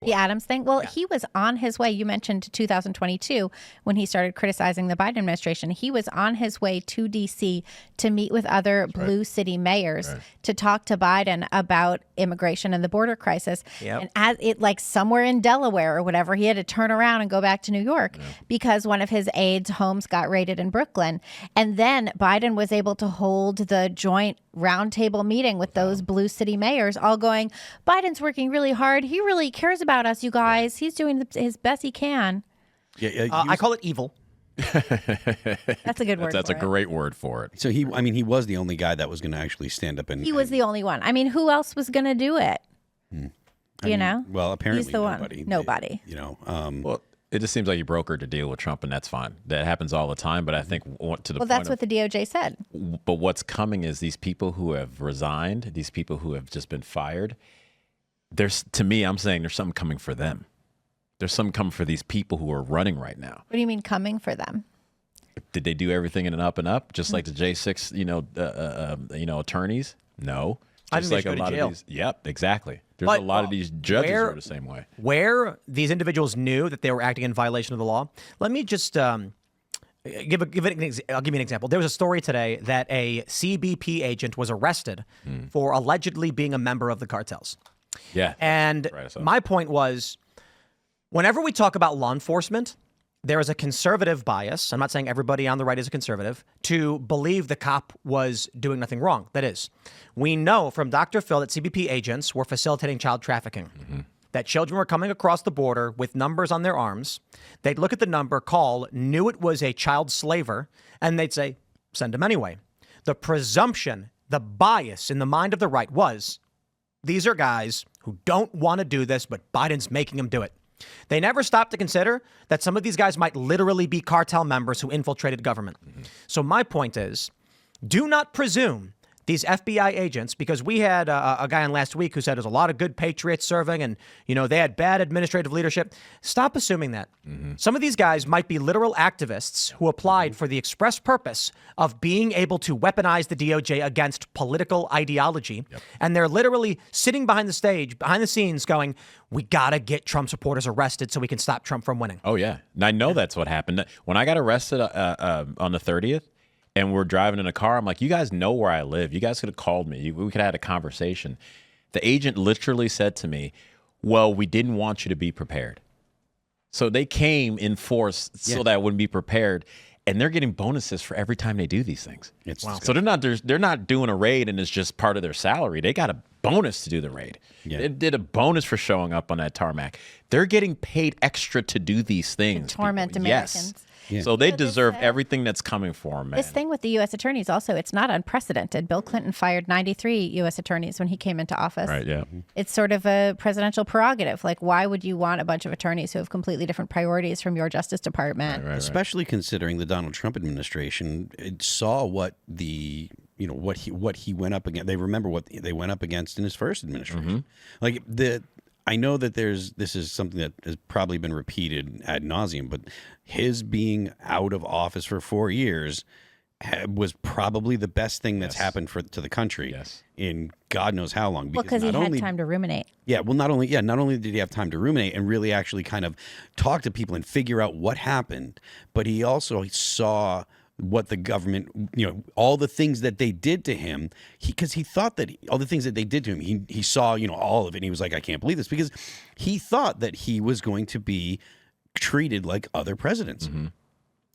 The Adams thing? Well, he was on his way. You mentioned 2022 when he started criticizing the Biden administration. He was on his way to D.C. to meet with other blue city mayors to talk to Biden about immigration and the border crisis. And as it, like somewhere in Delaware or whatever, he had to turn around and go back to New York because one of his aides' homes got raided in Brooklyn. And then Biden was able to hold the joint roundtable meeting with those blue city mayors, all going, Biden's working really hard. He really cares about us, you guys. He's doing his best he can. I call it evil. That's a good word. That's a great word for it. So he was the only guy that was going to actually stand up and. He was the only one. I mean, who else was going to do it? You know? Well, apparently he's the nobody. one. Nobody. Well, it just seems like you brokered a deal with Trump, and that's fine. That happens all the time. But I think to the point. Well, that's what the DOJ said. But what's coming is these people who have resigned, these people who have just been fired. To me, I'm saying there's something coming for them. There's something coming for these people who are running right now. What do you mean coming for them? Did they do everything in an up and up, just like the J6, attorneys? No. I Just think like they should go to a lot jail. of these. Yep, exactly. There's a lot of these judges who are the same way. Where these individuals knew that they were acting in violation of the law. Let me just I'll give you an example. There was a story today that a CBP agent was arrested for allegedly being a member of the cartels. Yeah. And my point was, whenever we talk about law enforcement, there is a conservative bias. I'm not saying everybody on the right is a conservative to believe the cop was doing nothing wrong. That is, we know from Dr. Phil that CBP agents were facilitating child trafficking, that children were coming across the border with numbers on their arms. They'd look at the number, call, knew it was a child slaver, and they'd say, send him anyway. The presumption, the bias in the mind of the right was, these are guys who don't want to do this, but Biden's making them do it. They never stopped to consider that some of these guys might literally be cartel members who infiltrated government. So my point is, do not presume these FBI agents, because we had a guy on last week who said there's a lot of good patriots serving and, they had bad administrative leadership. Stop assuming that. Some of these guys might be literal activists who applied for the express purpose of being able to weaponize the DOJ against political ideology. And they're literally sitting behind the scenes going, we got to get Trump supporters arrested so we can stop Trump from winning. Oh, yeah. And I know that's what happened. When I got arrested on the 30th, and we're driving in a car, I'm like, you guys know where I live. You guys could have called me. We could have had a conversation. The agent literally said to me, well, we didn't want you to be prepared. So they came in force so that I wouldn't be prepared. And they're getting bonuses for every time they do these things. So they're not doing a raid and it's just part of their salary. They got a bonus to do the raid. They did a bonus for showing up on that tarmac. They're getting paid extra to do these things. To torment Americans. Yes. So they deserve everything that's coming for them, man. This thing with the U.S. attorneys also, it's not unprecedented. Bill Clinton fired 93 U.S. attorneys when he came into office. Right, yeah. It's sort of a presidential prerogative. Like, why would you want a bunch of attorneys who have completely different priorities from your Justice Department? Especially considering the Donald Trump administration saw what what he went up against. They remember what they went up against in his first administration. I know that this is something that has probably been repeated ad nauseum, but his being out of office for 4 years was probably the best thing that's happened to the country in God knows how long. Because he had time to ruminate. Yeah, well, not only did he have time to ruminate and really actually kind of talk to people and figure out what happened, but he also saw what the government, all the things that they did to him, because he thought that all the things that they did to him, he saw, all of it. And he was like, I can't believe this, because he thought that he was going to be treated like other presidents.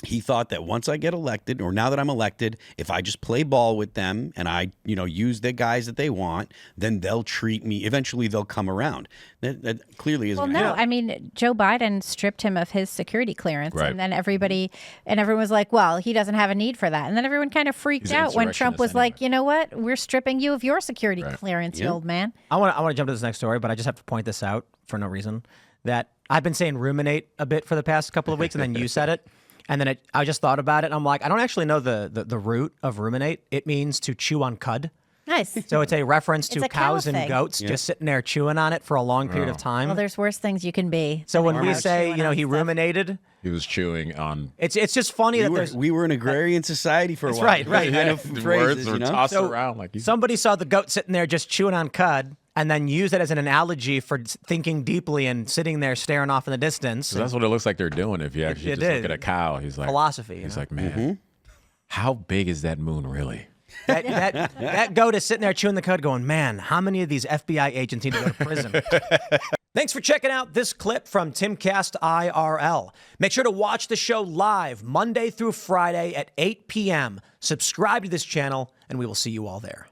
He thought that once I get elected, or now that I'm elected, if I just play ball with them and I, use the guys that they want, then they'll treat me. Eventually, they'll come around. That clearly isn't. Well, no, I mean, Joe Biden stripped him of his security clearance, and then everyone was like, "Well, he doesn't have a need for that." And then everyone kind of freaked out when Trump was like, "You know what? We're stripping you of your security clearance, you old man." I want to jump to this next story, but I just have to point this out for no reason. That I've been saying ruminate a bit for the past couple of weeks, and then you said it. And then I just thought about it, and I'm like, I don't actually know the root of ruminate. It means to chew on cud. Nice. So it's a reference to cows and thing. Goats just sitting there chewing on it for a long period of time. Well, there's worse things you can be. So when we say, he ruminated, he was chewing on. It's just funny we were an agrarian society for a while. Right. Kind of phrases, words were tossed around like somebody saw the goat sitting there just chewing on cud. and then use it as an analogy for thinking deeply and sitting there staring off in the distance. So that's what it looks like they're doing. If you actually just look at a cow, he's like philosophy. He's like, man, how big is that moon really? That goat is sitting there chewing the cud going, man, how many of these FBI agents need to go to prison? Thanks for checking out this clip from Timcast IRL. Make sure to watch the show live Monday through Friday at 8 p.m. Subscribe to this channel, and we will see you all there.